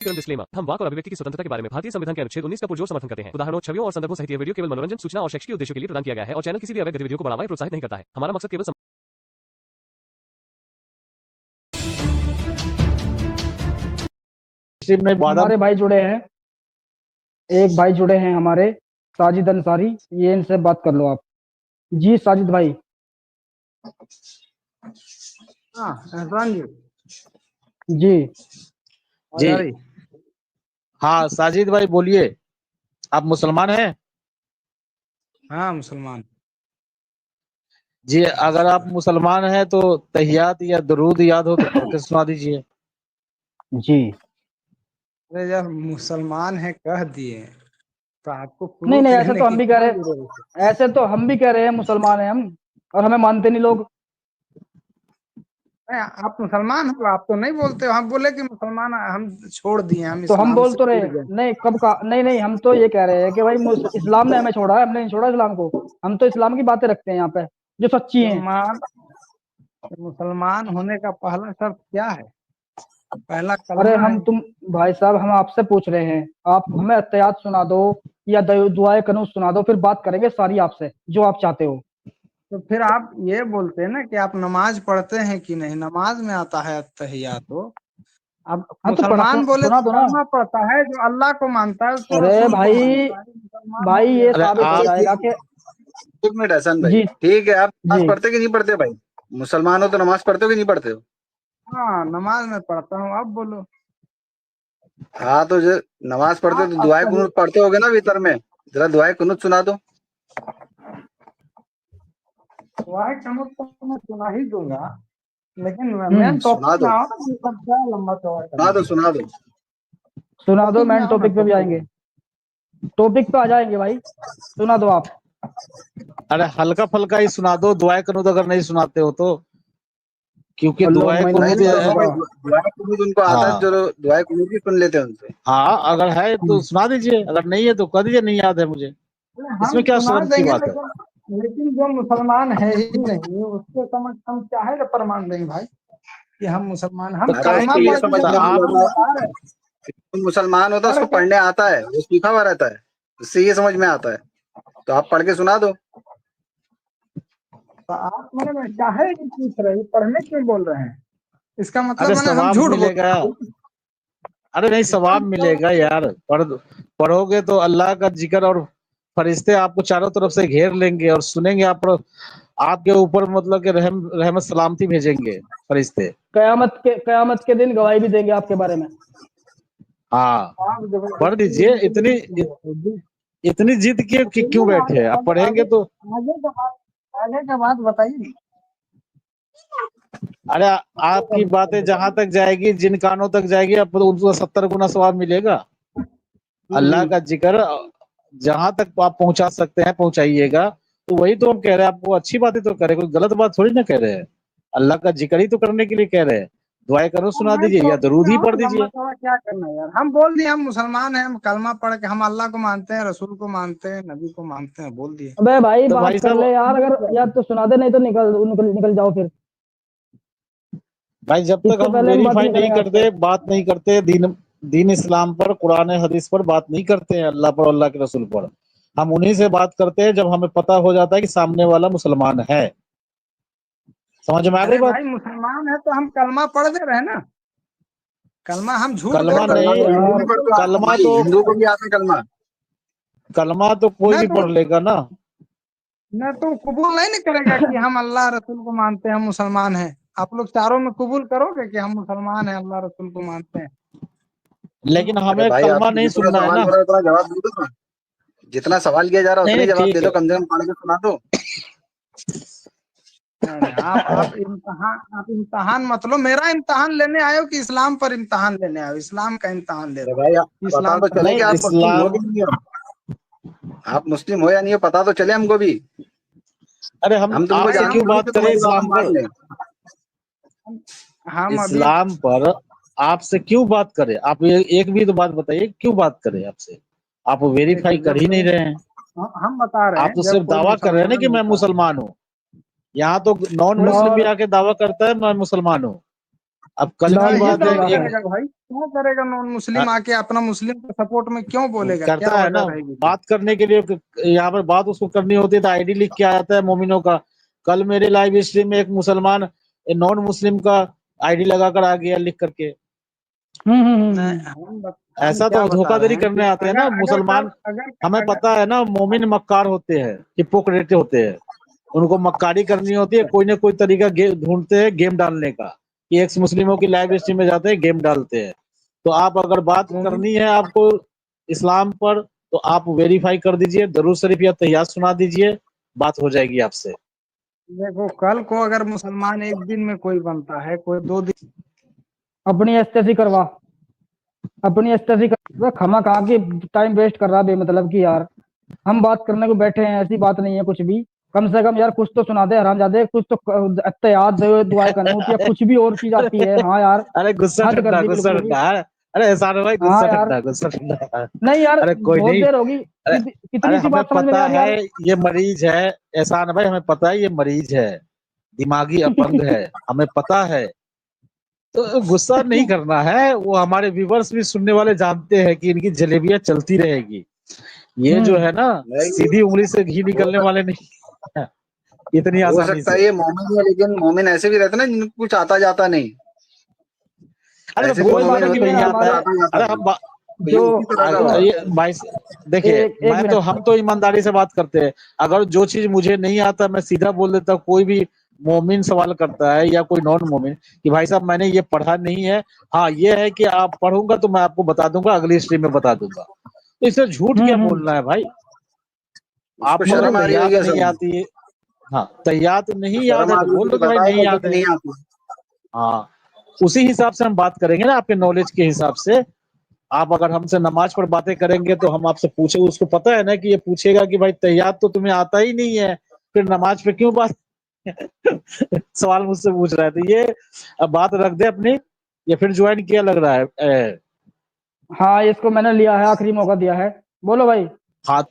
Disclaimer, हम वाक और अभिव्यक्ति की स्वतंत्रता के बारे में भारतीय संविधान के अनुच्छेद 19 का पुरजोर समर्थन करते हैं। उदाहरणों, छवियों और संदर्भों सहित यह वीडियो केवल मनोरंजन, सूचना और शैक्षिक उद्देश्यों के लिए प्रदान किया गया है और चैनल किसी भी अवैध गतिविधियों को बढ़ावा या प्रोत्साहित नहीं करता है। हमारा मकसद केवल हमारे भाई जुड़े हैं, एक भाई जुड़े हैं हमारे, साजिद अंसारी। ये इनसे बात कर लो आप। जी साजिद भाई। हाँ एहसान जी। जी जी हाँ साजिद भाई बोलिए, आप मुसलमान हैं? हाँ मुसलमान। जी अगर आप मुसलमान हैं तो तहियात या दरूद याद हो तो पढ़ के सुना दीजिए। जी। अरे यार मुसलमान है कह दिए तो आपको नहीं नहीं, ऐसे लेने तो हम की भी कह क्या रहे जरूरत है? ऐसे तो हम भी कह रहे हैं मुसलमान हैं हम, और हमें मानते नहीं लोग। नहीं, आप मुसलमान हो, आप तो नहीं बोलते हो। हम बोले कि मुसलमान हम छोड़ दिए, हम तो हम इस्लाम बोल से तो रहे जुड़ गए। नहीं, कब का नहीं नहीं, हम तो ये कह रहे हैं कि भाई इस्लाम ने हमें छोड़ा है, हमने नहीं छोड़ा इस्लाम को। हम तो इस्लाम की बातें रखते हैं यहाँ पे जो सच्ची हैं। मुसलमान होने का पहला शर्त क्या है? पहला अरे कलमा है। तुम भाई साहब, हम आपसे पूछ रहे हैं, आप हमें अत्तहियात सुना दो या दुआए कनूत सुना दो, फिर बात करेंगे सारी आपसे जो आप चाहते हो। तो फिर आप ये बोलते हैं ना कि आप नमाज पढ़ते हैं कि नहीं? नमाज में आता है अत्तहियात। तो अब हाँ तो मुसलमान बोले सुना तो दो ना। कलमा पढ़ता है जो अल्लाह को मानता है, तो अरे रसूल को भाई, मानता है। मुसलमान हो भाई गया। ये अरे साबित हो आप जाएगा कि एक मिनट एहसान भाई, जी ठीक है, आप नमाज जी पढ़ते कि नहीं पढ़ते भाई? मुसलमान हो तो नमाज पढ़ते हो कि नहीं पढ़ते हो? हाँ नमाज में पढ़ता हूँ। अब बोलो। हाँ तो जो नमाज पढ़ते हो आप तो दुआए सही कुनूत पढ़ते होगे ना वितर में? जरा दुआए कुनूत सुना दो। दुआए कनूत तो मैं सुना ही दूंगा, लेकिन मेन सुना टॉपिक में दो, आओ ना। ये सब क्या लंबा चौड़ा सुना दो, करना है? सुना दो। सुना दो। टॉपिक में मेन आओ ना, टॉपिक पे भी टॉपिक आएंगे, में। टॉपिक पे आ जाएंगे भाई। सुना दो आप। अरे हल्का फल्का ही सुना दो, दुआए कनूत अगर नहीं सुनाते हो तो, क्योंकि दुआए नहीं कनूत नहीं तो भाई दुआए कुनूत उनको आता है, हाँ जो दुआए कुनूत ही सुन लेते हैं उनसे। हाँ, अगर है तो सुना दीजिए, अगर नहीं है तो कह दीजिए नहीं याद है मुझे। हम इसमें क्या सुना शर्म की देंगे, बात है? लेकिन जो मुसलमान है ही नहीं उसके समझ हम चाहे तो प्रमाण देंगे भाई कि हम मुसलमान। हम तो अरे काहे कलमा के उसको ये लिए? पढ़ के समझ तो जब में आ आप आपको रहा बता रहे हैं, है, तुम मुसलमान होता है, पढ़ उसको के पढ़ने आता है, वो सीखा हुआ रहता है, उससे ये समझ में आता है, तो आप पढ़ के सुना दो। तो आप मैंने चाहे ही पूछ रहे हैं, पढ़ने क्यों बोल रहे हैं? इसका मतलब अरे मैंने हम सवाब झूठ बोल मिलेगा। रहे हैं। अरे नहीं, इसका सवाब मतलब मिलेगा यार। पढ़ोगे तो अल्लाह का जिक्र और फरिश्ते आपको चारों तरफ से घेर लेंगे और सुनेंगे आपके ऊपर, मतलब कि रहमत सलामती भेजेंगे फरिश्ते। कयामत के दिन गवाही भी देंगे आपके बारे में। हाँ आप पढ़ जबरदस्ती दीजिए। उनके लिए इतनी जिद क्यों सुनिए, बैठे हैं? आप पढ़ेंगे तो आगे का बात बताइए। अरे आपकी बातें जहां तक जाएगी, जिन कानों तक जाएगी, अब तो उनको 70 गुना सवाब मिलेगा। अल्लाह का जिक्र जहां तक आप पहुंचा सकते हैं पहुंचाइएगा। तो वही तो हम कह रहे हैं, आपको अच्छी बातें तो करे, कोई गलत बात थोड़ी ना कह रहे हैं। अल्लाह का जिक्र ही तो करने के लिए कह रहे हैं। दुआएं करो सुना भाई दीजिए या टॉपिक दरूद में ही आओ, पढ़ लंबा दीजिए। चौड़ा क्या करना है यार? हम बोल दिए हम मुसलमान हैं, हम कलमा पढ़ के हम अल्लाह को मानते हैं, रसूल को मानते हैं, नबी को मानते हैं, बोल दिए। अबे भाई तो बात भाई कर ले साहब, यार, अगर यार तो सुना दे, नहीं तो निकल जाओ फिर। भाई जब तक इससे हम पहले हम बात वेरीफाई नहीं नहीं करेंगे आपसे। करते, बात नहीं करते, दीन इस्लाम पर, कुरान हदीस पर बात नहीं करते हैं, अल्लाह पर, अल्लाह के रसूल पर। हम उन्हीं से बात करते हैं जब हमें पता हो जाता है कि सामने वाला मुसलमान है। समझ में आ गई अरे बात? भाई मुसलमान है तो हम कलमा पढ़ दे रहे हैं ना। कलमा हम झूठ कलमा बोल रहे कलमा हैं नहीं, तो कि हिंदू हम भी यार पढ़ता है कलमा भाई, तो हिंदू को भी आता है कलमा। कलमा तो कोई न भी तो पढ़ लेगा ना। न तो कबूल नहीं न करेगा कि हम अल्लाह रसूल को मानते हैं, हम मुसलमान हैं। आप लोग चारों में कबूल करोगे कि हम मुसलमान हैं, अल्लाह रसूल को मानते हैं? लेकिन अरे हमें भाई कलमा आपको नहीं जितना सुनना है सवाल ना। हो रहा है उतना जवाब दे दो ना। जितना सवाल किया जा रहा है नहीं उतने नहीं जवाब दे ठीक दो, है। कम से कम पढ़ के सुना दो। अरे आप इम्तहान मत लो। मेरा इम्तहान लेने आए हो कि इस्लाम पर इम्तहान लेने आए हो? इस्लाम का इम्तहान ले अरे रहा हूँ। भाई आप पता इस्लाम तो पर चले कि नहीं, आप मुस्लिम हो इस्लाम, कि नहीं हो। आप मुस्लिम हो या नहीं हो पता तो चले हमको भी। अरे हम हम तुमको भाई आपसे जानते क्यों हम थोड़ी बात कि करें तुम्हारी बात हम इस्लाम मान पर? लें। हम अभी इस्लाम पर आपसे क्यों बात करें? आप एक भी तो बात बताइए, क्यों बात करें आपसे? आप वेरीफाई देखिए, कर जब ही नहीं कोई रहे हैं। हम बता रहे आप हैं, तो जब सिर्फ कोई दावा कर रहे हैं ना कि मुसलमान मैं होता है। मुसलमान हूँ। यहाँ तो नॉन मुस्लिम भी और आके दावा करता है मैं मुसलमान हूँ। अब कल ला की इलाहा बात है, इल्लल्लाह। एक करेगा भाई, क्यों करेगा? नॉन मुस्लिम आके अपना मुस्लिम के सपोर्ट में क्यों बोलेगा? क्या करता है वजह ना, रहेगी? बात करने के लिए यहाँ पर बात उसको करनी होती है तो आईडी लिख के आ जाता है मोमिनों का। कल मेरे लाइव स्ट्रीम में एक मुसलमान नॉन मुस्लिम का आईडी लगा कर आ गया लिख करके। नहीं, हम ऐसा क्या तो बता धोखाधड़ी रहे हैं कि करने आते हैं ना अगर अगर मुसलमान। कल अगर हमें अगर पता है ना, मोमिन मक्कार होते हैं, हिपोक्रेट होते हैं, उनको मक्कारी करनी होती है, कोई ना कोई तरीका ढूंढते हैं गेम डालने का, कि एक्स मुस्लिमों की लाइव स्ट्रीम में जाते हैं गेम डालते हैं। तो आप अगर बात मोमिन, करनी है आपको इस्लाम पर, तो आप वेरीफाई कर दीजिए, दरूद शरीफ या तहियात सुना दीजिए, बात हो जाएगी आपसे। देखो कल को अगर मुसलमान एक दिन में कोई बनता है, कोई 2 दिन अपनी एस्टेसी करवा, अपनी एस्टेसी कर, खमा कहा कि टाइम वेस्ट कर रहा बेमतलब की यार। हम बात करने को बैठे हैं, ऐसी बात नहीं है कुछ भी। कम से कम यार कुछ तो सुना दे हरामजादे, कुछ तो इत्तेयाद दे, दुआएं कनूत या कुछ भी और चीज आती है। हाँ यार, अरे गुस्सा हद कर ठंडा, दी गुस्सा बिल्कुल भी। ठंडा। अरे एहसान भाई, हाँ गुस्सा यार, ठंडा, गुस्सा ठंडा। नहीं यार, अरे कोई बहुत नहीं। देर होगी। अरे अरे कितनी सी हमें बात समझ में नहीं पता आ रही है यार। ये मरीज है, एहसान भाई हमें पता है ये मरीज है, दिमागी अपंग है, हमें पता है। तो गुस्सा नहीं करना है, वो हमारे व्यूवर्स भी सुनने वाले जानते हैं कि इनकी जलेबियां चलती रहेगी। ये जो है ना, नहीं, सीधी उंगली से घी हो निकलने वाले नहीं इतनी हो आसानी सकता से। है ये मोमिन है, लेकिन मोमिन ऐसे भी रहते हैं ना जिनको कुछ आता जाता नहीं। अरे तो ऐसे भी कोई बोलते बात मोमिन हैं कि नहीं होते है हैं नहीं जिनको आता हमारे है। आता जाता अरे नहीं। हम तो ये जो, उसी तरह का सुनो, होता ये है। भाई देखिए, एक मैं तो मिनट। हम तो ईमानदारी से बात करते हैं। अगर जो चीज मुझे नहीं आता मैं सीधा बोल देता हूँ। कोई भी मोमिन सवाल करता है या कोई नॉन मोमिन कि भाई साहब मैंने ये पढ़ा नहीं है, हाँ ये है कि आप पढ़ूंगा तो मैं आपको बता दूंगा, अगली स्ट्रीम में बता दूंगा। तो इससे झूठ क्या बोलना है भाई? उसको आपको अगर शर्म आ रही होगी तैयात नहीं असल में। आती है, हाँ तैयात नहीं याद शर्म है आ तो रही बोल होगी दो कि कि भाई नहीं बताएगा याद कि है। नहीं आती। हाँ, उसी हिसाब से हम बात करेंगे ना, आपके नॉलेज के हिसाब से। आप अगर हमसे नमाज पर बातें करेंगे तो हम आपसे पूछे, उसको पता है ना कि ये पूछेगा कि भाई तैयार तो तुम्हें आता ही नहीं है, फिर नमाज पे क्यों बात सवाल मुझसे पूछ रहा है। तो ये अब बात रख दे अपनी, या फिर ज्वाइन किया लग रहा है। हाँ, इसको मैंने लिया है, आखिरी मौका दिया है। बोलो भाई। हाँ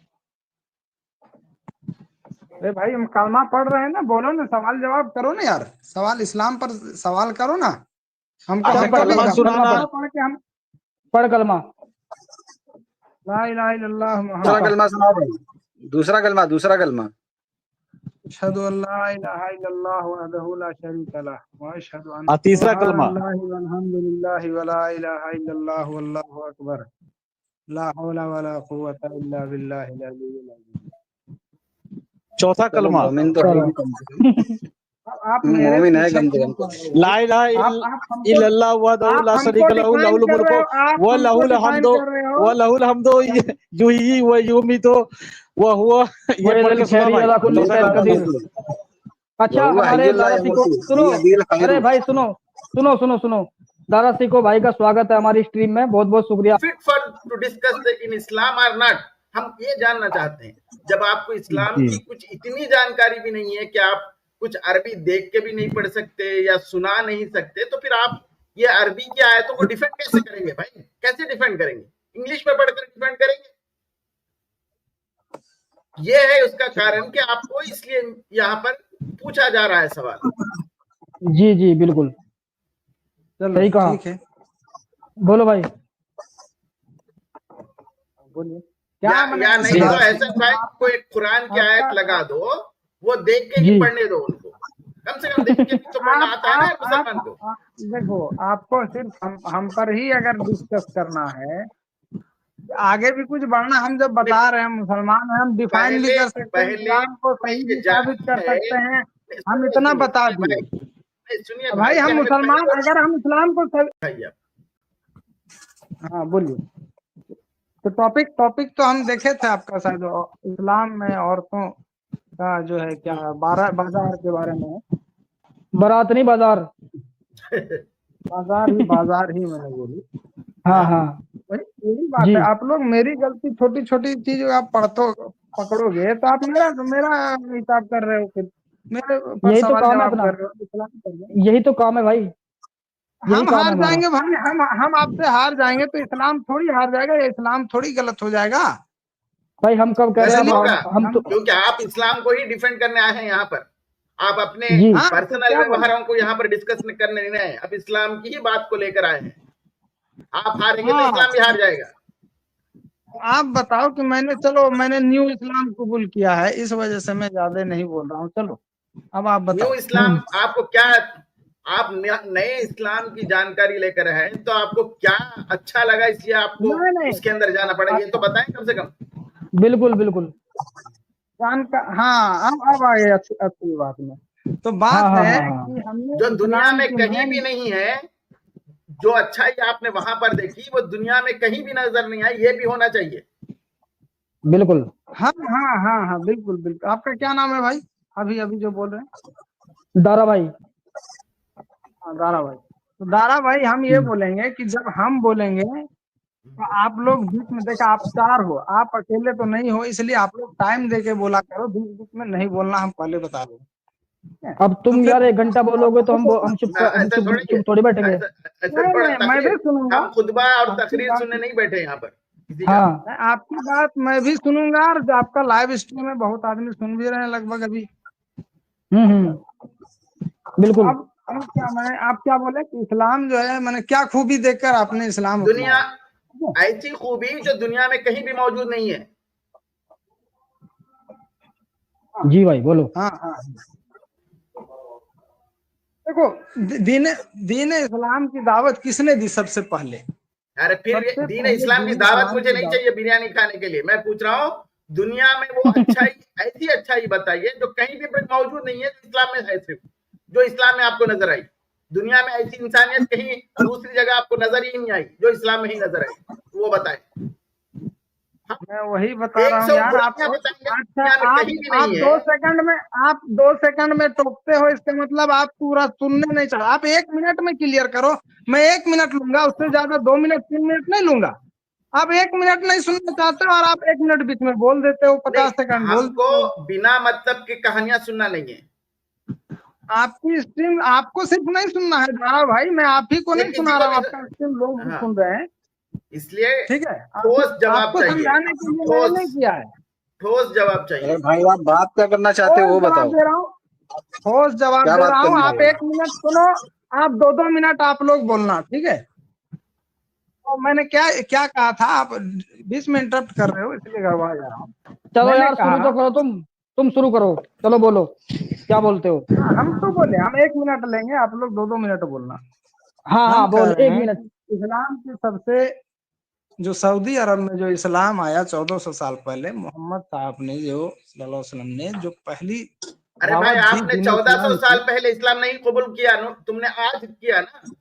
अरे भाई हम कलमा पढ़ रहे हैं ना, बोलो ना, सवाल जवाब करो ना यार, सवाल इस्लाम पर सवाल करो ना। हमको अच्छा, हमको भी कलमा सुनाना। कलमा पढ़ के हम पढ़ कलमा। ला इलाहा इल्लल्लाह दूसरा मुहम्मद कलमा सुना दो। दूसरा कलमा, दूसरा कलमा। अशहदु अल्ला इलाहा इल्लल्लाह वहदहु ला शरीका लह व अशहदु हाँ, अन्ना तीसरा कलमा। सुब्हानल्लाहि वल्हम्दुलिल्लाहि वला इलाहा इल्लल्लाह वल्लाहु अकबर ला हौला वला कुव्वता इल्ला बिल्लाहिल अलिय्यिल अज़ीम। चौथा चलो कलमा। मोमिन तो है चलो। ही कम से कम। अब आप मेरे मोमिन है पीछे कम से क्यों कम। पड़ रहे ला हो? इलाहा आप हमको इल्लल्लाह वहदहु आप ला हमको शरीका लहु डिफाइन लहुल कर रहे मुल्कु हो, आप व हमको लहुल डिफाइन हम्दु कर रहे हो। व लहुल हम्दु युहयी व युमीतु व हुवा। ये वही पढ़ दिल के सुना खैरी भाई, अला कुल्ली चौथा शैइन कलमा। कदीर। अच्छा, वहुवा हमारे हय्युल ला दादा सिको यमूतु सुनो। बियदिल अरे खैरु। भाई सुनो, सुनो सुनो सुनो। दादा सिको भाई का स्वागत है हमारी स्ट्रीम में, बहुत बहुत शुक्रिया। Fit for to discuss in Islam or not. हम ये जानना चाहते हैं, जब आपको इस्लाम की कुछ इतनी जानकारी भी नहीं है कि आप कुछ अरबी देख के भी नहीं पढ़ सकते या सुना नहीं सकते, तो फिर आप ये अरबी की आयतों को डिफेंड कैसे करेंगे भाई? कैसे डिफेंड करेंगे? इंग्लिश में पढ़कर डिफेंड करेंगे? ये है उसका कारण कि आपको इसलिए यहाँ पर पूछा जा रहा है सवाल। जी जी बिल्कुल चलो सही कहा। ठीक है, बोलो भाई। बोलिए। या क्या नहीं तो ऐसा भाई कोई कुरान की आयत लगा दो, वो देख के ही जी पढ़ने दो उनको, कम से कम देख के भी तो पढ़ना आता है ना मुसलमान को। देखो, आपको सिर्फ हम पर ही अगर डिस्कस करना है, आगे भी कुछ बढ़ना, हम जब बता रहे हैं मुसलमान हैं, हम डिफाइन भी कर सकते हैं, पहले इस्लाम को कोई सही ये भी जान साबित कर है। सकते हैं। हम सुनिए इतना सुनिए बता सुनिए दिए भाई, सुनिए भाई, हम कि हमें मुसलमान, पहले अगर हम इस्लाम को सही। बताइए आप। हाँ बोलिए। तो टॉपिक तो हम देखे थे आपका शायद, इस्लाम में औरतों का जो है क्या बाजार के बारे में है। बारात नहीं, बाजार। बाजार ही मैंने बोली। हाँ हाँ वही यही बात जी। है, आप लोग मेरी गलती छोटी छोटी चीज आप पकड़ोगे तो आप मेरा मेरा हिसाब कर रहे हो, फिर मेरे पर यही तो सवाल काम है जवाब अपना, कर रहे हो, इस्लाम कर रहे हो। यही तो काम है भाई, यही हम काम है हार हमारा। जाएंगे भाई, हम आपसे हार जाएंगे तो इस्लाम थोड़ी हार जाएगा, या इस्लाम थोड़ी गलत हो जाएगा। भाई हम कब कह रहे ऐसा हैं, नहीं होगा, हम तो क्योंकि आप इस्लाम को ही डिफेंड करने आए हैं यहाँ पर। आप अपने जी। पर्सनल क्या बोले? व्यवहारों को यहाँ पर डिस्कस करने नहीं आए, अब इस्लाम की ही बात को लेकर आए हैं। आप हारेंगे तो हाँ। इस्लाम भी हार जाएगा। आप बताओ कि मैंने न्यू इस्लाम कबूल किया है, इस वजह से मैं ज्यादा नहीं बोल रहा हूँ। चलो अब आप न्यू बताओ। इस्लाम आपको क्या, आप नए इस्लाम की जानकारी लेकर आए तो आपको क्या अच्छा लगा, इसलिए आपको नहीं उसके अंदर जाना पड़ा, ये तो बताएं कम से कम। बिल्कुल बिल्कुल। हाँ अब आ गए असली बात में। तो हाँ बात हाँ है हाँ हाँ। कि हमने जो दुनिया इस्लाम में की कहीं मेन भी नहीं है, जो अच्छाई आपने वहां पर देखी वो दुनिया में कहीं भी नजर नहीं आई, ये भी होना चाहिए। बिल्कुल। हाँ हाँ हाँ हाँ बिल्कुल बिल्कुल। आपका क्या नाम है भाई? अभी अभी जो बोल रहे हैं। दारा भाई। हाँ दारा भाई। तो दारा भाई हम ये बोलेंगे कि जब हम बोलेंगे तो आप लोग बीच में, देखा आप 4 हो, आप अकेले तो नहीं हो, इसलिए आप लोग टाइम दे के बोला करो, बीच बीच में नहीं बोलना, हम पहले बता रहे हैं। अब तो तुम फिर यार 1 घंटा बोलोगे तो हम ऐसा थोड़ी है, चुप थोड़ी बैठेंगे। ऐसा नहीं थोड़ा नहीं मैं तकरीर, भी सुनूंगा हम खुतबा और आपकी तकरीर बात। सुनने नहीं बैठे यहाँ पर किसी का। हाँ। आपकी बात मैं भी सुनूंगा, और जो आपका लाइव स्ट्रीम में बहुत आदमी सुन भी रहे हैं लगभग अभी। बिल्कुल। आप क्या बोले कि इस्लाम जो है, मैंने क्या खूबी देखकर आपने इस्लाम दुनिया अपनाया? ऐसी खूबी जो दुनिया में कहीं भी मौजूद नहीं है। जी भाई बोलो। हाँ हाँ। देखो दीन दीन इस्लाम की दावत किसने दी सबसे पहले? अरे फिर सबसे दीन पहले इस्लाम की दीन दावत इस्लाम मुझे की नहीं दावत। चाहिए बिरयानी खाने के लिए, मैं पूछ रहा हूँ दुनिया में वो अच्छाई, ऐसी अच्छाई बताइए जो कहीं भी मौजूद नहीं है, जो इस्लाम में है, सिर्फ जो इस्लाम में आपको नजर आई। दुनिया में ऐसी इंसानियत कहीं दूसरी जगह आपको नजर ही नहीं आई जो इस्लाम में ही नजर आई, वो बताए। मैं वही बता रहा हूँ 100 यार बुराइयां आपको। बताएंगे अच्छा दुनिया में आप कहीं भी आप नहीं है। 2 सेकंड में, आप 2 सेकंड में टोकते हो, इसका मतलब आप पूरा सुनने नहीं चाहते। आप 1 मिनट में क्लियर करो, मैं 1 मिनट लूंगा, उससे ज्यादा 2 मिनट 3 मिनट नहीं लूंगा। आप 1 मिनट नहीं सुनना चाहते हो और आप 1 मिनट बीच में बोल देते हो, नहीं, 50 सेकंड बोल हमको देते हो। बिना मतलब की कहानियां सुनना नहीं है। आपकी स्ट्रीम आपको सिर्फ नहीं सुनना है दारा भाई, मैं आप ही को ये नहीं किसी सुना को रहा हूँ, भी, आपका स्ट्रीम लोग भी हाँ, सुन रहे हैं। इसलिए ठीक है, ठोस जवाब आपको चाहिए, समझाने के लिए मैंने नहीं ठोस किया है। ठोस जवाब अरे चाहिए। भाई आप बात क्या करना चाहते हो ठोस वो जवाब बताओ, दे रहा हूँ, ठोस जवाब क्या दे बात रहा हूँ। करनी आप है? 1 मिनट सुनो, आप 2 मिनट आप लोग बोलना, ठीक है? तो मैंने क्या क्या कहा था, आप बीच में इंटरप्ट कर रहे हो, इसलिए गड़बड़ा जा रहा हूँ। चलो मैंने यार शुरू कहा, तो करो, तुम शुरू करो। चलो बोलो क्या बोलते हो। हम तो बोले हम 1 मिनट लेंगे, आप लोग 2-2 मिनट बोलना। हाँ हम हाँ कह बोल रहे 1 मिनट। हैं इस्लाम की सबसे, जो सऊदी अरब में जो इस्लाम आया 1400 साल पहले, मोहम्मद साहब ने जो सल्लल्लाहु अलैहि वसल्लम ने जो पहली अरे भाई दावत दी आपने दीन 1400 इस्लाम साल की। पहले इस्लाम नहीं कबूल किया, तुमने आज किया ना,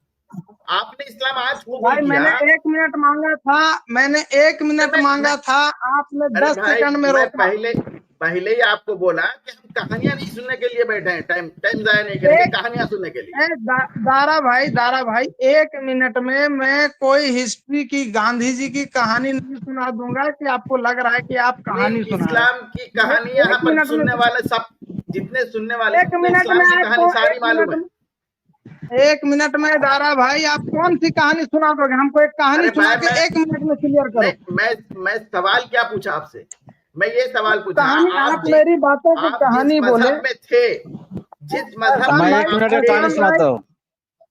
आपने इस्लाम आज कबूल भाई किया। मैंने 1 मिनट मांगा था, मैंने 1 मिनट मांगा था, आपने अरे 10 भाई सेकंड में मैं रोका। पहले ही आपको बोला कि हम कहानियां नहीं सुनने के लिए बैठे हैं, टाइम टाइम जाया नहीं करेंगे एक कहानियां सुनने के लिए। दारा भाई 1 मिनट में मैं कोई हिस्ट्री की, गांधी जी की कहानी नहीं सुना दूंगा कि आपको लग रहा है कि आप कहानी नहीं, सुना रहे इस्लाम की हैं। मैं कहानी यहाँ एक पर मिनट में सुनने वाले सब, जितने सुनने वाले एक सबको मिनट में इस्लाम की कहानी आपको सारी मालूम है। 1 मिनट में दारा भाई आप कौन सी कहानी सुना दोगे? हमको एक कहानी अरे सुना भाई के 1 मिनट में क्लियर करो। मैं सवाल क्या पूछा आपसे, मैं ये सवाल पूछा, कहानी आप मेरी बातों की आप जिस कहानी बोले। मजहब में थे, जिस मजहब मैं एहसान में भाई, 1 मिनट की आपको कहानी एहसान भाई, सुनाता हूँ।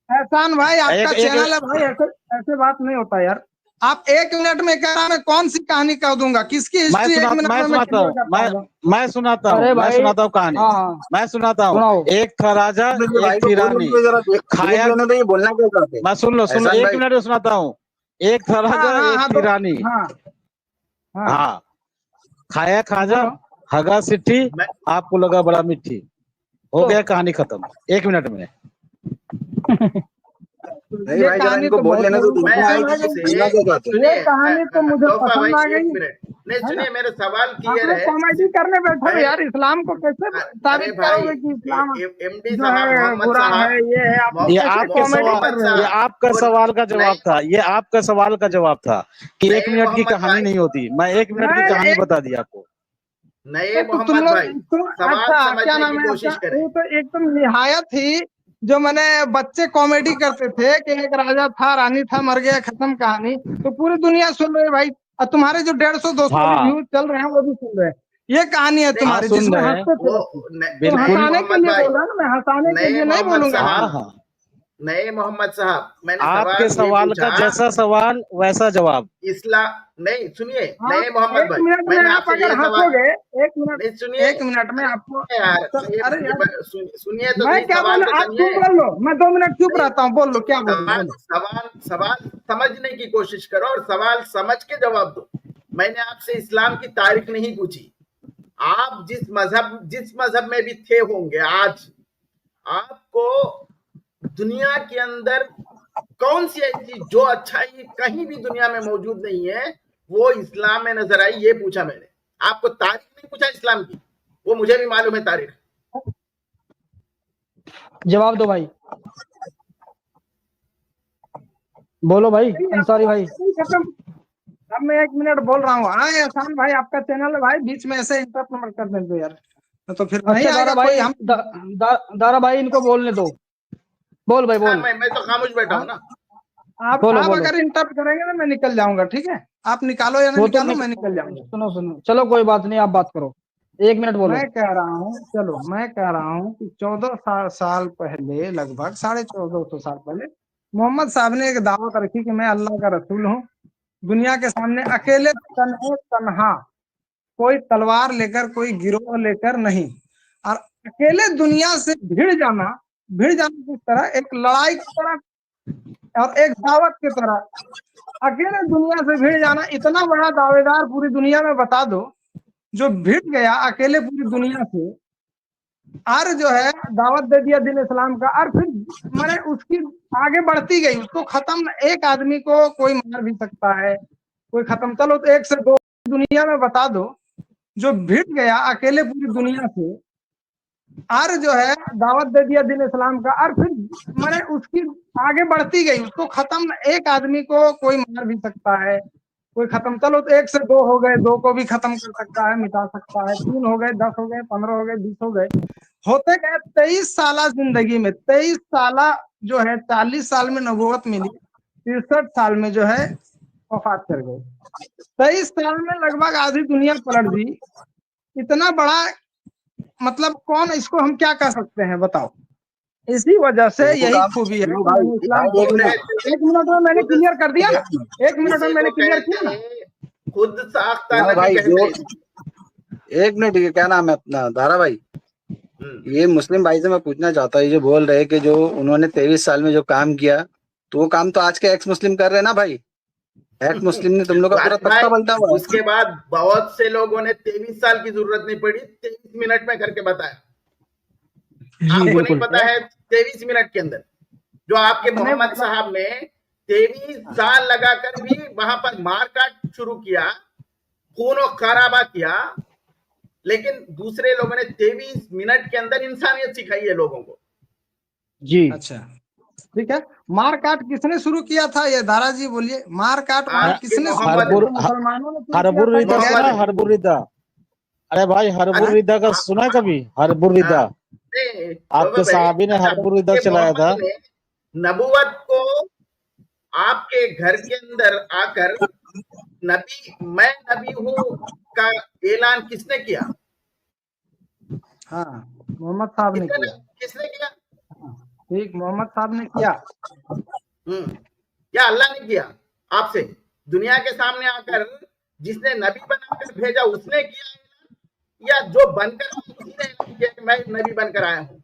एहसान भाई आपका एक एक चैनल है भाई, ऐसे ऐसे बात नहीं होता यार। आप 1 मिनट में कह रहा, मैं कौन सी कहानी कह दूंगा? किसकी हिस्ट्री 1 मिनट में मैं सुनाता क्लियर हूँ, कर पाऊंगा? मैं सुनाता हूँ, अरे मैं भाई। सुनाता हूँ कहानी। हाँ हाँ मैं सुनाता हूँ। सुनाओ। एक था राजा, मेरे भाई एक को थी बोलने रानी। दो जरा, बोल खाया, लेने दो, ये बोलना क्या चाहते मैं सुन लो एहसान 1 भाई? मिनट में सुनाता हूँ। एक था हाँ राजा, हाँ एक हाँ थी रानी। हाँ हाँ हाँ, खाया खाजा, बोलो। हगा सिट्ठी, मैं आपको लगा बड़ा मिट्टी। हो तो गया कहानी खत्म 1 मिनट में। नहीं ये भाई जरा कहानी इनको तो बोल बहुत लेने दो, मैं दूसरा पसंद आ आएगी, आपसे गई। बोलना क्या चाहते ये सुनिए, कहानी तो मुझे तोहफा भाई पसंद आ एक गई, मिनट, नहीं है ना? सुनिए मेरा सवाल आप क्लियर लोग है। कॉमेडी करने बैठे हो पहले यार, इस्लाम को कैसे अरे साबित भाई करोगे कि इस्लाम एमडी जो साहब, है मोहम्मद बुरा है, साहब, ये है? आप लोग ये कैसे आपके कॉमेडी सवाल, कर मोहम्मद रहे हो? ये साहब, आपका वो सवाल का जवाब नहीं था, ये आपका सवाल का जवाब था कि 1 नए मिनट की मोहम्मद कहानी भाई, नहीं होती। मैं 1 मिनट की मैं कहानी एक बता दी आपको। नए तो तुम मोहम्मद लोग भाई सवाल अच्छा क्या समझने नाम की है आपका? कोशिश करें। वो तो एकदम निहायत ही, जो मैंने बच्चे कॉमेडी करते थे कि एक राजा था, रानी था, मर गया, खत्म कहानी, तो पूरी दुनिया सुन रही है भाई। और तुम्हारे जो 150-200 हाँ, व्यूज चल रहे हैं वो भी सुन रहे हैं। ये कहानी है तुम्हारी सुन जिसमें रहे हैं। हंसते थे। वो तो बिल्कुल। हंसाने के लिए मोहम्मद बोल रहा ना, मैं हंसाने के नहीं, लिए नहीं मोहम्मद बोलूंगा। साहब। हाँ हाँ, नहीं मोहम्मद साहब, मैंने आपके ये सवाल का पूछा, जैसा सवाल वैसा जवाब। इस्लाम नहीं, सुनिए, हाँ, नहीं मोहम्मद एक भाई, मिनट में मैंने आप आपसे अगर ये सवाल हंसोगे, नहीं, सुनिए, एक मिनट में आपको यार अरे यार, सुनिए तो मैं सही, क्या सवाल बोलूं, तो आप सुनिए। चुप बोल लो, मैं 2 मिनट चुप नहीं, रहता हूँ, बोल लो क्या बोल रहे हो, सवाल बोलो। सवाल सवाल समझने की कोशिश करो और सवाल समझ के जवाब दो। मैंने आपसे इस्लाम की तारीख नहीं पूछी। आप जिस मजहब में भी थे होंगे, आज आपको दुनिया के अंदर कौन सी ऐसी जो अच्छाई कहीं भी दुनिया में मौजूद नहीं है, वो इस्लाम में नजर आई, ये पूछा मैंने। आपको तारीख नहीं पूछा इस्लाम की, वो मुझे भी मालूम है तारीख। जवाब दो भाई, बोलो भाई अंसारी भाई। खत्म। अब मैं 1 मिनट बोल रहा हूँ। हाँ एहसान भाई, आपका चैनल है भाई, बीच में ऐसे इंटरप्ट मत कर दें तो यार, तो फिर नहीं अच्छा आएगा दारा कोई। भाई, हम दारा भाई इनको बोलने दो, बोल भाई बोल। मैं तो खामोश बैठा हूं ना। आप बोलो आप बोलो। अगर इंटरप्ट करेंगे ना, मैं निकल जाऊंगा, ठीक है? आप निकालो या ना वो तो निकालो, मैं निकल जाऊंगा। सुनो सुनो, चलो कोई बात नहीं, आप बात करो, 1 मिनट बोलो। मैं कह रहा हूँ, चलो मैं कह रहा हूँ कि 14 साल पहले, लगभग 1450 साल पहले, मोहम्मद साहब ने एक दावत रखी कि मैं अल्लाह का रसूल हूँ। दुनिया के सामने अकेले तन्हा, कोई तलवार लेकर, कोई गिरोह लेकर नहीं, और अकेले दुनिया से भिड़ जाना किस तरह, एक लड़ाई की तरह और एक दावत की तरह। अकेले दुनिया से भिड़ जाना, इतना बड़ा दावेदार पूरी दुनिया में बता दो, जो भिड़ गया अकेले पूरी दुनिया से, और जो है दावत दे दिया दिन इस्लाम का, और फिर मैंने उसकी आगे बढ़ती गई, उसको खत्म, एक आदमी को कोई मार भी सकता है, कोई खत्म, चलो तो 1 से 2 दुनिया में बता दो, जो भिड़ गया अकेले पूरी दुनिया से, और जो है दावत दे दिया दिन इस्लाम का, और फिर मैंने उसकी आगे बढ़ती गई, उसको खत्म, एक आदमी को कोई मार भी सकता है, कोई खत्म, चलो तो 1 से 2 हो गए, 2 को भी खत्म कर सकता है, मिटा सकता है, 3 हो गए, 10 हो गए, 15 हो गए, 20 हो गए, होते गए 23 साल जिंदगी में, 23 साल जो है, 40 साल में नबूवत मिली, 63 साल में जो है वफात कर गए। 23 साल में लगभग आधी दुनिया पलट दी। इतना बड़ा, मतलब कौन, इसको हम क्या कह सकते हैं बताओ? इसी वजह से इनको यही काम खूबी है सुनो कि भाई, मैंने इस्लाम भाई एक कबूल मिनट, किया। 1 मिनट में मैंने क्लियर कर दिया ना, 1 मिनट में इसी मैंने को क्लियर किया ना। कहते हैं खुद साख्ता हाँ नबी भाई, कहते जो हैं। एक मिनट, ये क्या नाम है अपना, दारा भाई, हम्म। ये मुस्लिम भाई से मैं पूछना चाहता हूँ, ये जो बोल रहे हैं कि जो उन्होंने 23 साल में जो काम किया, तो वो काम तो आज के एक्स मुस्लिम कर रहे हैं ना भाई। एक्स मुस्लिम ने तुम लोग का पूरा वारिस भाई, तख्ता पलटा हुआ है। उसके बाद बहुत से लोगों ने 23 साल की जरूरत नहीं पड़ी, 23 मिनट में करके बताया। आपको नहीं पता है 23 मिनट के अंदर जो आपके अपने मोहम्मद मतलब साहब ने 23 साल लगाकर भी वहां पर मारकाट शुरू किया, खून और खराबा किया, लेकिन दूसरे लोगों ने 23 मिनट के अंदर इंसानियत सिखाई है लोगों को। जी अच्छा ठीक है, मार काट किसने शुरू किया था, ये दारा जी बोलिए, मार काट आपके किसने शुरू मोहम्मद किया था? मुसलमानों ने शुरू किया हरबुर था रिदा कि सुना है? मोहम्मद हरबुर रिदा, अरे भाई हरबुर अच्छा, रिदा का सुना है कभी? हरबुर रिदा, नहीं, आपके भाई, साहबी ने अच्छा, हरबुर रिदा ये चलाया था। मोहम्मद ने नबुवत को आपके घर के अंदर आकर मैं नबी हूं का ऐलान किसने किया? हाँ, मोहम्मद साहब ने किया। किसने किया? ठीक, मोहम्मद साहब ने किया। क्या अल्लाह ने किया? आपसे दुनिया के सामने आकर जिसने नबी बनाकर भेजा उसने किया ऐलान, या जो बनकर आया उसने ऐलान किया कि मैं नबी बनकर आया हूं?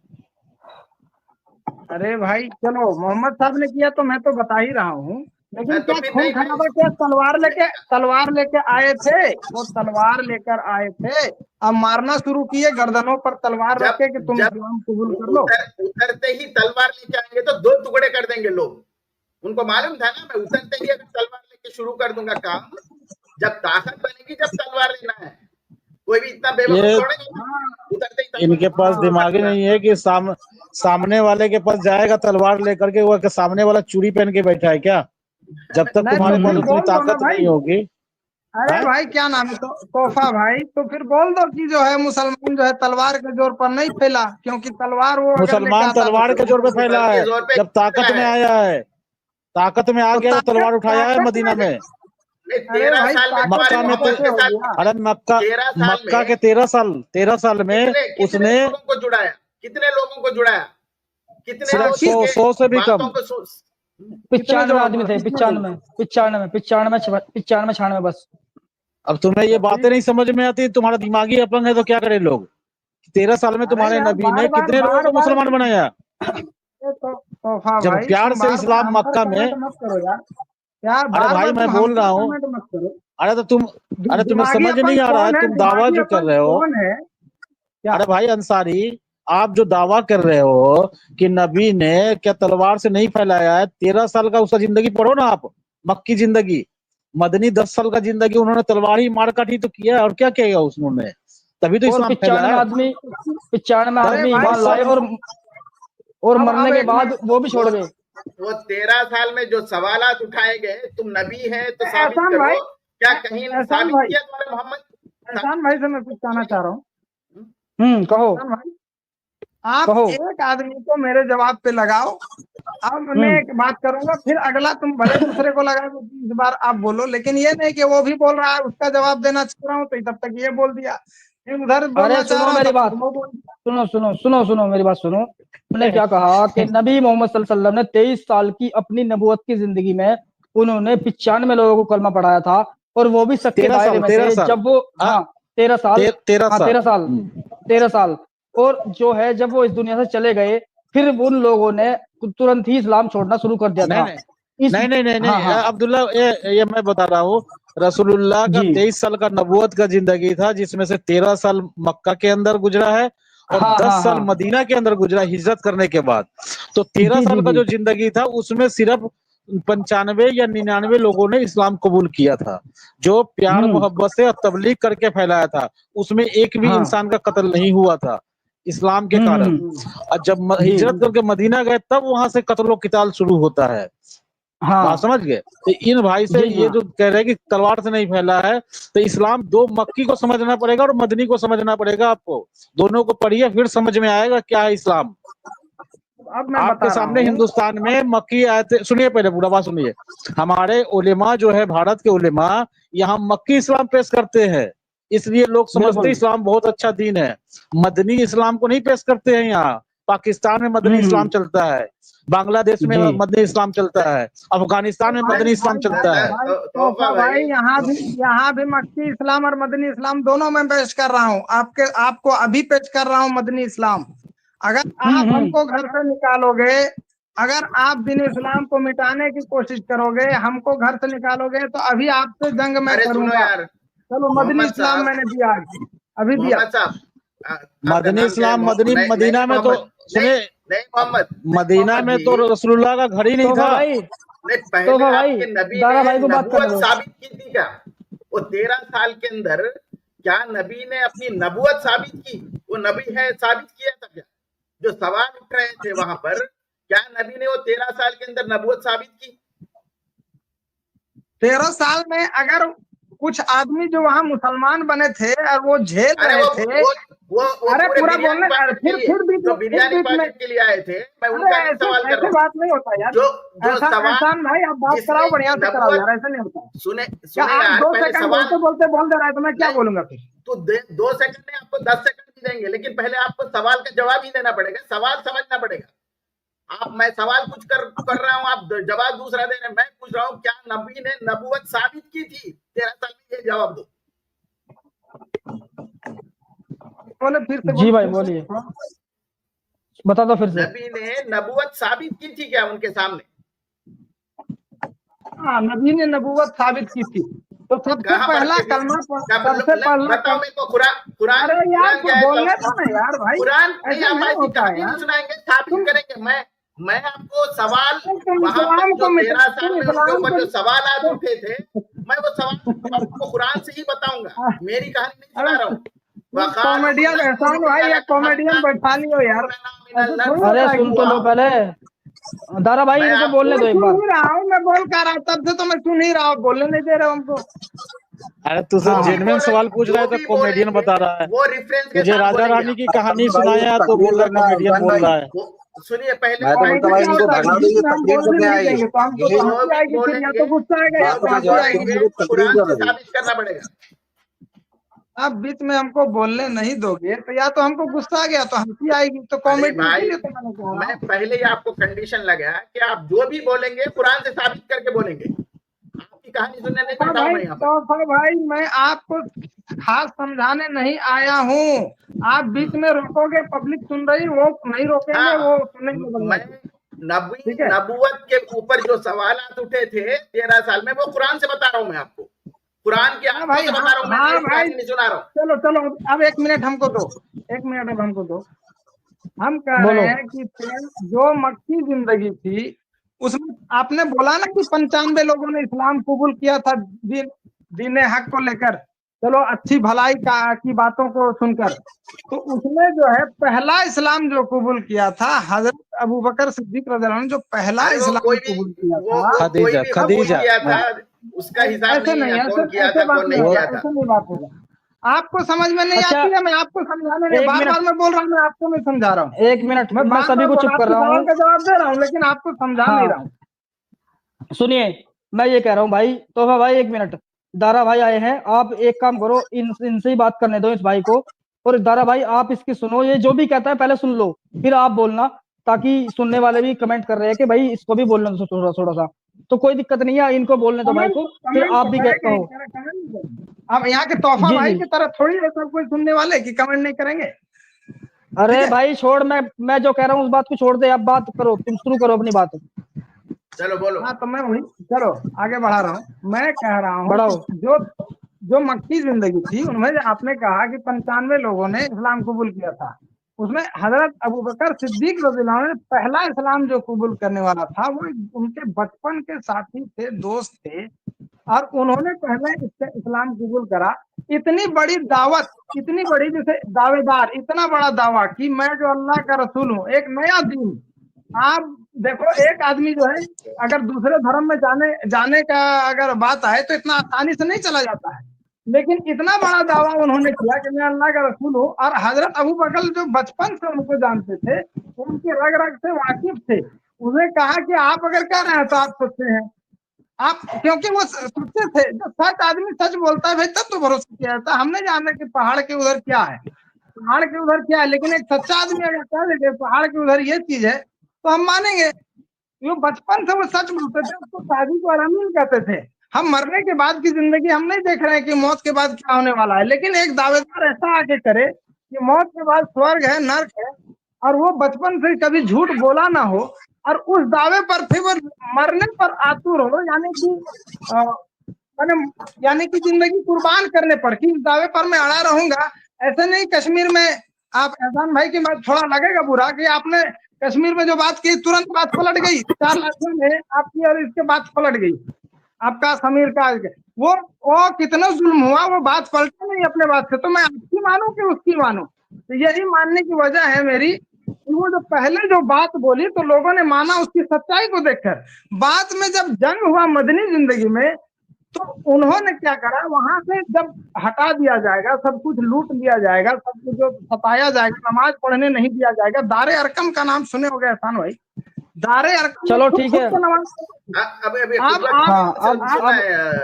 अरे भाई चलो, मोहम्मद साहब ने किया तो मैं तो बता ही रहा हूँ, लेकिन तो क्या फिर खून नहीं, खराबा, क्या तलवार लेके आए थे? वो तलवार लेकर आए थे, अब मारना शुरू किए, गर्दनों पर तलवार रख के कि तुम जब इस्लाम कबूल कर लो। उतरते ही तलवार लेके आएंगे तो 2 टुकड़े कर देंगे लोग। उनको मालूम था ना, मैं उतरते ही अगर तलवार लेके शुरू कर दूंगा काम, जब ताकत बनेगी जब तलवार लेना है। कोई भी इतना बेवकूफ ये थोड़े उतरते ही तलवार इनके पास दिमाग ही नहीं है कि सामने वाले के पास जाएगा तलवार लेकर के, वो सामने वाला चूड़ी पहन के बैठा है क्या? जब तक नहीं तुम्हारे तो पास फिर उतनी बोल दो ना ताकत भाई। नहीं होगी। अरे है? भाई क्या नाम है, तो तोहफा भाई, तो फिर बोल दो कि जो है मुसलमान जो है तलवार के जोर पर नहीं फैला, क्योंकि तलवार वो अगर लेके मुसलमान आता तलवार के जोर पे फैला के है, जोर पे जब ताकत में आया है, ताकत में आ तो गया तो तलवार उठाया है मदीना में। 13 भाई, साल में मक्का तुम्हारी में मोहब्बत तो- के हो साथ गया। अरे 13 साल मक्का में के 13 साल में कितने उसने लोगों को जुड़ाया, कितने लोगों को जुड़ाया, कितने सिर्फ लोग 100 से भी बातों कम। को 95 आदमी थे, कितने 95 96 बस। अब तुम्हें ये बातें नहीं समझ में आती, तुम्हारा दिमागी अपंग है तो क्या करे लोग। 13 साल में तुम्हारे यार, नबी ने बार-बार कितने लोगों को बार-बार मुसलमान बनाया। तोहफा जब भाई, प्यार तुम से बार-बार इस्लाम हम पर मक्का में, कमेंट मत करो यार। यार अरे भाई बार-बार मैं तुम हम बोल पर रहा हूँ, कमेंट मत करो। अरे तो तुम, अरे तुम्हें दिमागी समझ नहीं अपंग आ रहा है, कौन है? तुम दावा दिमागी जो कर अपंग रहे हो। कौन है? क्या? अरे भाई अंसारी, आप जो दावा कर रहे हो कि नबी ने क्या तलवार से नहीं फैलाया है, 13 साल का उसका जिंदगी पढ़ो ना आप, मक्की जिंदगी। मदनी 10 साल का जिंदगी उन्होंने तलवार ही मार काटी तो किया, और क्या किया उन्होंने, तभी तो और इस्लाम फैला 95 है। आदमी 95 अरे आदमी भाई, ईमान लाए, और अब मरने के एक बाद मिनट, वो भी छोड़ गए। वो 13 साल में जो सवालात उठाए गए, तुम नबी हैं तो साबित एहसान करो, भाई, क्या कहीं एहसान साबित भाई, किया तुम्हारे मोहम्मद? एहसान भाई से मैं कुछ कहना चाह रहा हूँ। कहो एहसान भाई, आप कहो। एक आदमी को मेरे जवाब पे लगाओ। अब मैं एक बात करूंगा, फिर अगला तुम भले दूसरे को लगा दो, 20 बार आप बोलो, लेकिन ये नहीं कि वो भी बोल रहा है उसका जवाब देना चाह रहा हूँ तो तब तक ये बोल दिया, फिर उधर बोलना अरे चाह सुनो रहा हूँ मेरी तब बात, तक वो बोल दिया। सुनो मेरी बात सुनो। उन्होंने क्या कहा कि नबी मोहम्मद सल्लल्लाहु अलैहि वसल्लम ने 23 साल की अपनी नबूवत की जिंदगी में उन्होंने 95 लोगों को कलमा पढ़ाया था, और वो भी सबके 13 दायरे साल में 13 थे साल जब वो, हाँ 13 साल, 13 हाँ साल 13 साल, 13 साल। और जो है जब वो इस दुनिया से चले गए, फिर उन लोगों ने तुरंत ही इस्लाम छोड़ना शुरू कर दिया नहीं था। नहीं इस नहीं नहीं नहीं हाँ नहीं हाँ अब्दुल्ला, ये मैं बता रहा हूँ, रसूलुल्लाह का जी 23 साल का नबूवत का जिंदगी था, जिसमें से 13 साल मक्का के अंदर गुजरा है और हाँ 10 हाँ साल हाँ मदीना के अंदर गुजरा हिजरत करने के बाद। तो 13 जी साल जी का जी जो जिंदगी था उसमें सिर्फ 95 या 99 लोगों ने इस्लाम कबूल किया था, जो प्यार हम्म मोहब्बत से और तबलीग करके फैलाया था। उसमें एक भी हाँ इंसान का कत्ल नहीं हुआ था इस्लाम के कारण। और जब जी हिजरत करके मदीना गए तब वहां से कत्लो किताल शुरू होता है। हाँ बात समझ गए। तो इन भाई से जी ये जो कह रहे हैं कि तलवार से नहीं फैला है, तो इस्लाम दो मक्की को समझना पड़ेगा और मदनी को समझना पड़ेगा आपको। दोनों को पढ़िए फिर समझ में आएगा क्या है इस्लाम। अब मैं आपके बता रहा सामने हूँ। हिंदुस्तान में मक्की आयते, सुनिए पहले पूरा बात सुनिए। हमारे उलेमा जो है, भारत के उलेमा यहाँ मक्की इस्लाम पेश करते हैं, इसलिए लोग समझते बिल्कुल हैं इस्लाम बहुत अच्छा दीन है। मदनी इस्लाम को नहीं पेश करते हैं। यहाँ पाकिस्तान में मदनी इस्लाम चलता है, बांग्लादेश में जी मदनी इस्लाम चलता है, अफगानिस्तान में भाई मदनी इस्लाम भाई चलता भाई है। भाई तोहफा तोहफा भाई, यहाँ भी मक्की इस्लाम और मदनी इस्लाम दोनों में पेश कर रहा हूँ। आपको अभी पेश कर रहा हूँ मदनी इस्लाम। अगर आप हमको घर से निकालोगे, अगर आप दीन इस्लाम को मिटाने की कोशिश करोगे, हमको घर से निकालोगे, तो अभी आपसे जंग मैं अरे सुनो करूंगा। यार, चलो मदनी मोहम्मद इस्लाम साहब, मैंने दिया, अभी दिया। मोहम्मद साहब, आपका मदनी नाम क्या है? इस्लाम मदनी नहीं मदीना नहीं में तो मोहम्मद, सुने, नहीं मोहम्मद, मदीना में तो जी, रसूलुल्लाह का घर ही नहीं तोहफा था। भाई, नहीं पहले तोहफा भाई, आपके नबी दारा ने भाई को बात करने नबूवत दो। साबित की थी क्या? वो 13 साल के अंदर क्या नबी ने अपनी नबूवत साबित की? वो नबी है साबित किया था क्या? जो सवाल उठ रहे थे वहां पर, क्या नबी ने वो 13 साल के अंदर नबूवत साबित की? 13 साल में अगर कुछ आदमी जो वहाँ मुसलमान बने थे और वो झेल अरे रहे वो थे। वो वो वो अरे पूरे पूरा बिरयानी बोलने, पैकेट के लिए, जो बिरयानी फिर पैकेट के लिए आए थे, मैं अरे उनका नहीं ऐसे सवाल कर ऐसे रहा हूँ। बात नहीं होता यार। जो जो एहसान सवाल भाई, आप बात जिसने कराओ, बढ़िया से कराओ नबूवत, यार, ऐसा नहीं होता। सुने क्या सुने आप यार, 2 पहले सेकंड सवाल बोलते बोलते बोल दे रहा है, तो मैं क्या नहीं, बोलूंगा फिर? तो 2 सेकंड में आपको 10 सेकंड भी देंगे, लेकिन पहले आपको सवाल का जवाब ही देना पड़ेगा, सवाल समझना पड़ेगा। मैं सवाल कुछ कर रहा हूँ, आप जवाब दूसरा दे रहे हैं। मैं पूछ रहा हूँ क्या नबी ने नबूवत साबित की थी 13 साल में? ये जवाब दो। बोले फिर से जी भाई बोलिए, बता दो फिर से। नबी ने नबूवत साबित की थी क्या उनके सामने? हाँ, नबी ने नबूवत साबित की थी, तो सबसे कहाँ पर पहला की थी? कलमा, सबसे बताओ पहला। मेरे को, कुरान अरे यार क्या है? बोलने दो ना यार भाई, कुरान नहीं, ऐसा आप नहीं ऐसी होता है कहानी नहीं यार। सुनाएंगे, साबित करेंगे। मैं आपको सवाल तुम वहां पर इस्लाम जो को 13 साल में उनके इस्लाम ऊपर जो को, सवाल उठे थे, मैं वो सवाल आपको कुरान से ही बताऊंगा, मेरी कहानी नहीं सुना रहा हूँ। कॉमेडियन एहसान भाई, या कॉमेडियन बैठा लियो यार, ऐसे थोड़ी अरे होता है सुन तो लो पहले, दारा भाई मैं इनको आपको बोलने दो एक सुन बार। ही रहा हूँ, मैं बोल कर रहा हूँ तब से, तो मैं सुन ही रहा हूँ, बोलने नहीं दे रहे हो हमको। अरे तुझसे हाँ, जेन्युइन सवाल पूछ रहा है तो कॉमेडियन बता रहा है। वो रेफरेंस के तुझे साथ राजा बोलेंगे रानी आप। की कहानी सुनाया तो बोल रहा है कॉमेडियन बोल रहा है। सुनिए पहले मैं तो मैं बोलता भाई इनको भगा दो, ये हम तकलीफ बोल भी करने नहीं आई है। देंगे तो हमको यही तो जो हंसी भी आएगी, फिर या तो बोलेंगे गुस्सा आएगा या बात तो का हंसी जवाब आएगी। देंगे, तकलीफ कुरान कर से रही है। साबित करना पड़ेगा। आप बीच में हमको बोलने नहीं दोगे तो या तो हमको गुस्सा आ गया तो हंसी आएगी, तो अरे कॉमेडी भाई इसीलिए तो मैंने कह रहा मैं हूँ। पहले ही आपको कंडीशन लगाया कि आप जो भी बोलेंगे कुरान से साबित करके बोलेंगे। आपकी कहानी सुनने नहीं तोहफा बैठा हूं भाई, मैं यहाँ पर। तोहफा भाई, मैं आपको खास समझाने नहीं आया हूँ। आप बीच में रोकोगे, पब्लिक सुन रही, वो नहीं रोकेंगे, वो हाँ सुनेंगे मैं बढ़िया से। ठीक है, नबूवत के ऊपर जो सवालात उठे थे 13 साल में, वो कुरान से बता रहा हूं मैं आपको, कुरान के हाँ आयतों भाई, से हाँ बता रहा हूं मैं, हाँ नई भाई, कहानी नहीं सुना रहा हूं। चलो चलो, अब 1 मिनट हमको दो, 1 मिनट अब हमको दो। हम कह रहे बोलो। हैं कि जो मक्की जिंदगी थी उसमें आपने बोला ना कि 95 लोगों ने इस्लाम कबूल किया था, दीन हक को लेकर, चलो अच्छी भलाई की बातों को सुनकर। तो उसमें जो है पहला इस्लाम जो कबूल किया था हजरत अबू बकर सिद्दीक रज़ियल्लाहु अन्हु, जो पहला अरे इस्लाम कबूल किया था। वो कोई भी कबूल खदीजा किया था, हाँ। उसका हिसाब ऐसे नहीं नहीं, है कौन ऐसे किया ऐसे था बात कौन नहीं नहीं होगा, किया था। ऐसे नहीं बात होगा। आपको समझ में नहीं अच्छा, आती है, मैं आपको समझाने नहीं, 1 बार बार मिनट, मैं बोल रहा हूँ, मैं आपको नहीं समझा रहा हूँ। 1 मिनट, मैं मैं बार सभी बार को चुप कर आपके रहा सवाल हूँ। का जवाब दे रहा हूँ, लेकिन आपको समझा नहीं रहा हाँ, हूँ। सुनिए, मैं ये कह रहा हूँ भाई, तोहफा भाई 1 मिनट, दारा भाई आए हैं, आप एक काम करो, इनसे ही बात करने दो इस भाई को। और दारा भाई आप इसकी सुनो, ये जो भी कहता है पहले सुन लो, फिर आप बोलना, ताकि सुनने वाले भी कमेंट कर रहे हैं कि भाई इसको भी बोलने दो थोड़ा थोड़ा सा। तो कोई दिक्कत नहीं है, इनको बोलने दो भाई कमेंट को, फिर कमेंट आप तो भी करेंगे ही, कहो। कमेंट करेंगे। अब यहाँ के तोहफा जी भाई जी। की तरह थोड़ी है सब कोई सुनने वाले कि कमेंट नहीं करेंगे। ठीक अरे है, भाई छोड़, मैं जो कह रहा हूँ उस बात को छोड़ दे, अब बात करो, तुम शुरू करो अपनी बात। चलो बोलो। हाँ तो मैं वही, चलो आगे बढ़ा रहा हूँ। मैं कह रहा हूँ कि बढ़ाओ। जो जो मक्की जिंदगी थी उनमें आपने कहा कि 95 लोगों ने इस्लाम कबूल किया था, उसमें हजरत अबू बकर सिद्दीक रज़ियल्लाहु अन्हु ने पहला इस्लाम जो कबूल करने वाला था, वो उनके बचपन के साथी थे, दोस्त थे, और उन्होंने पहले इस्लाम कबूल करा। इतनी बड़ी दावत, इतनी बड़ी, जैसे दावेदार, इतना बड़ा दावा कि मैं जो अल्लाह का रसूल हूँ, एक नया दीन। आप देखो, एक आदमी जो है अगर दूसरे धर्म में जाने का अगर बात आए तो इतना आसानी से नहीं चला जाता है, लेकिन इतना बड़ा दावा उन्होंने किया कि मैं अल्लाह का रसूल हूँ। और हजरत अबू बकर जो बचपन से उनको जानते थे, वो उनके रग रग से वाकिफ थे, उन्हें कहा कि आप अगर कह रहे हैं तो आप सच्चे हैं। आप, क्योंकि वो सच्चे थे, जो सच आदमी सच बोलता है भाई तब तो भरोसा किया जाता है। हम नहीं जानते कि पहाड़ के उधर क्या है, पहाड़ के उधर क्या है, लेकिन एक सच्चा आदमी अगर कह दे कि पहाड़ के उधर ये चीज है तो हम मानेंगे। वो बचपन से वो सच बोलते थे, उसको शादी को अमीन कहते थे। हम मरने के बाद की जिंदगी हम नहीं देख रहे हैं कि मौत के बाद क्या होने वाला है, लेकिन एक दावेदार ऐसा आके करे कि मौत के बाद स्वर्ग है, नर्क है, और वो बचपन से कभी झूठ बोला ना हो, और उस दावे पर फिर वो मरने पर आतुर हो, मैंने यानी कि जिंदगी कुर्बान करने पर कि इस दावे पर मैं अड़ा रहूंगा। ऐसे नहीं कश्मीर में, आप एहसान भाई की बात थोड़ा लगेगा बुरा कि आपने कश्मीर में जो बात की तुरंत बात पलट गई, 4 लाख में आपकी, और इसके बात पलट गई आपका समीर का। वो कितना जुल्म हुआ, वो बात पलटे नहीं अपने बात से, तो मैं आपकी मानूं कि उसकी मानूं? तो यही मानने की वजह है मेरी कि वो जो पहले जो बात बोली तो लोगों ने माना उसकी सच्चाई को देखकर। बाद में जब जंग हुआ मदनी जिंदगी में, तो उन्होंने क्या करा, वहां से जब हटा दिया जाएगा, सब कुछ लूट लिया जाएगा, सब कुछ जो सताया जाएगा, नमाज पढ़ने नहीं दिया जाएगा। दारे अरकम का नाम सुने होंगे एहसान भाई, दारे अरकम में चलो खुद ठीक खुद है। को नमाज। अब आप हाँ, सुनना अब है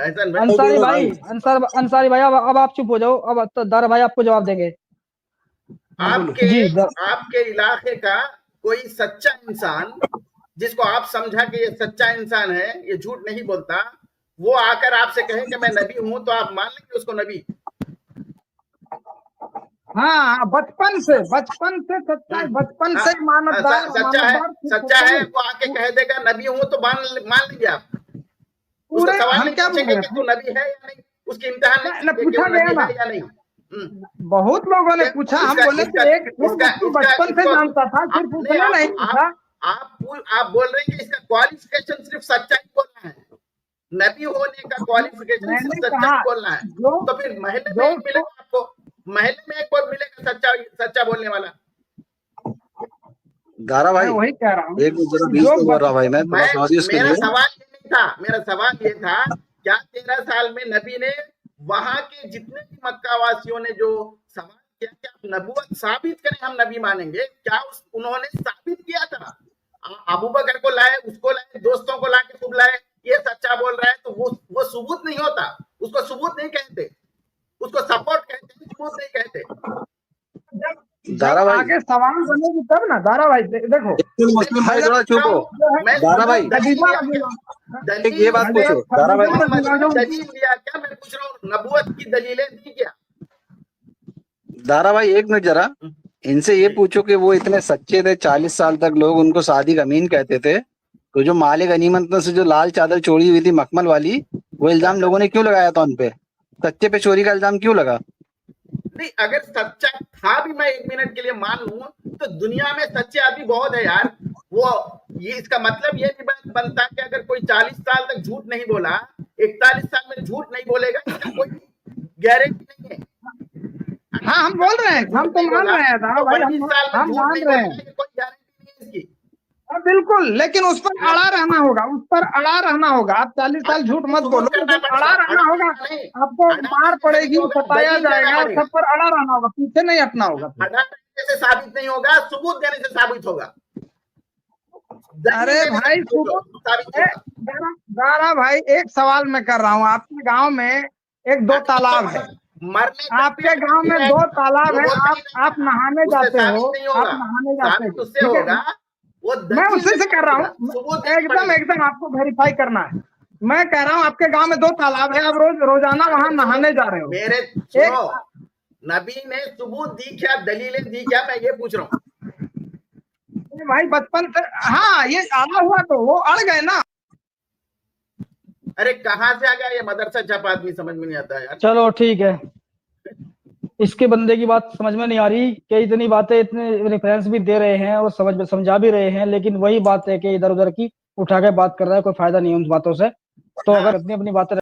एहसान भाई। अंसारी भाई, अंसारी भाई, अब आप चुप हो जाओ, अब तो दारा भाई आपको जवाब देंगे। जी आपके इलाके का कोई सच्चा इंसान जिसको आप समझा कि ये सच्चा इंसान है, ये झूठ नहीं बोलता, वो आकर आपसे कहे कि मैं नबी हूं, तो आप मान लेंगे उसको नबी? हाँ, बचपन से सच्चा, बचपन से सच्चा है, वो आके कह देगा नबी हूं, तो मान लीजिए आप। उसको सवाल हम नहीं क्या बोल पूछेंगे रहे कि थे, तू नबी है या नहीं, उसकी इम्तिहान नहीं न करेंगे कि वो पूछा गया नबी ना, है या नहीं। बहुत लोगों ने पूछा, हम बोले कि एक व्यक्ति बचपन से जानता था, सिर्फ उसने नहीं पूछा। आप बोल रहे हैं कि इसका क्वालिफिकेशन सिर्फ सच्चाई बोलना है, नबी होने का क्वालिफिकेशन सिर्फ मैंने सच्चाई कहा बोलना है। जो तो फिर महल्ले में जो एक मिलेगा आपको, महल्ले में एक और मिलेगा सच्चा बोलने वाला। दारा मैं भाई वही कह रहा हूँ, एक मिनट जरा बीच में बोल रहा भाई, मैं थोड़ा समझिए उसके मेरा लिए। सवाल ये नहीं था, मेरा सवाल ये था, क्या 13 साल में नबी ने वहां के जितने भी मक्का वासियों ने जो सवाल किया कि आप नबूवत साबित करें, हम नबी मानेंगे। क्या उन्होंने साबित किया था? अबू बकर को लाए, उसको लाए, दोस्तों को लाके खूब लाए, ये सच्चा बोल रहा है, तो वो सबूत नहीं होता, उसको सबूत नहीं कहते, उसको सपोर्ट कहते हैं, सबूत नहीं कहते। दारा भाई, आगे सवाल बनेगी तब ना। दारा भाई देखो, मुस्लिम भाई थोड़ा चुप हो। दारा भाई, ये बात पूछो दारा भाई, दलील दिया क्या? मैं पूछ रहा हूँ, नबूवत की दलीलें दी क्या? दारा भाई एक मिनट जरा, इनसे ये पूछो कि वो इतने सच्चे थे, 40 साल तक लोग उनको सादिक अमीन कहते थे, तो जो माले गनीमत से जो लाल चादर चोरी हुई थी मखमल वाली, वो इल्जाम लोगों ने क्यों लगाया था उन पे? सच्चे पे चोरी का इल्जाम क्यों लगा? नहीं, अगर सच्चा था भी, मैं 1 मिनट के लिए मान लूं, तो दुनिया में सच्चे आदमी बहुत है यार। वो ये इसका मतलब ये नहीं बनता कि अगर कोई 40 साल तक झूठ नहीं बोला, 41 साल में झूठ नहीं बोलेगा, इसका कोई गारंटी नहीं है। हाँ हम बोल रहे हैं, हम तो मान रहे हैं दारा भाई, हम मान रहे हैं, कोई गारंटी नहीं है इसकी। हाँ बिल्कुल, लेकिन उस पर अड़ा रहना होगा, उस पर अड़ा रहना होगा। आप 40 साल झूठ मत बोलो, अड़ा रहना होगा, आपको मार पड़ेगी, सताया जाएगा, सब पर अड़ा रहना होगा, पीछे नहीं हटना होगा। अड़ा से साबित नहीं होगा, सबूत देने से साबित होगा। अरे भाई दारा भाई, एक सवाल मैं कर रहा हूँ, आपके गांव में 1-2 तालाब है, आपके गांव में 2 तालाब है, आप नहाने जाते हो, आप नहाने जाते हो, ठीक है? मैं उसी से कर रहा हूँ, एकदम आपको वेरीफाई करना है। मैं कह रहा हूँ आपके गांव में 2 तालाब है, आप रोजाना वहां नहाने जा रहे हो। मेरे सुनो, नबी ने सबूत दी क्या, दलीलें दी क्या, मैं ये पूछ रहा हूँ भाई। बचपन से हाँ, ये अड़ा हुआ तो वो अड़ गए ना। अरे कहाँ से आ गया ये मदरसा छप आदमी, समझ में नहीं आता यार। चलो ठीक है, इसके बंदे की बात समझ में नहीं आ रही कि इतनी बातें, इतने रेफरेंस भी दे रहे हैं और समझा भी रहे हैं, लेकिन वही बात है कि इधर उधर की उठा के बात कर रहा है, कोई फायदा नहीं है उन बातों से। तो अगर अपनी अपनी बातें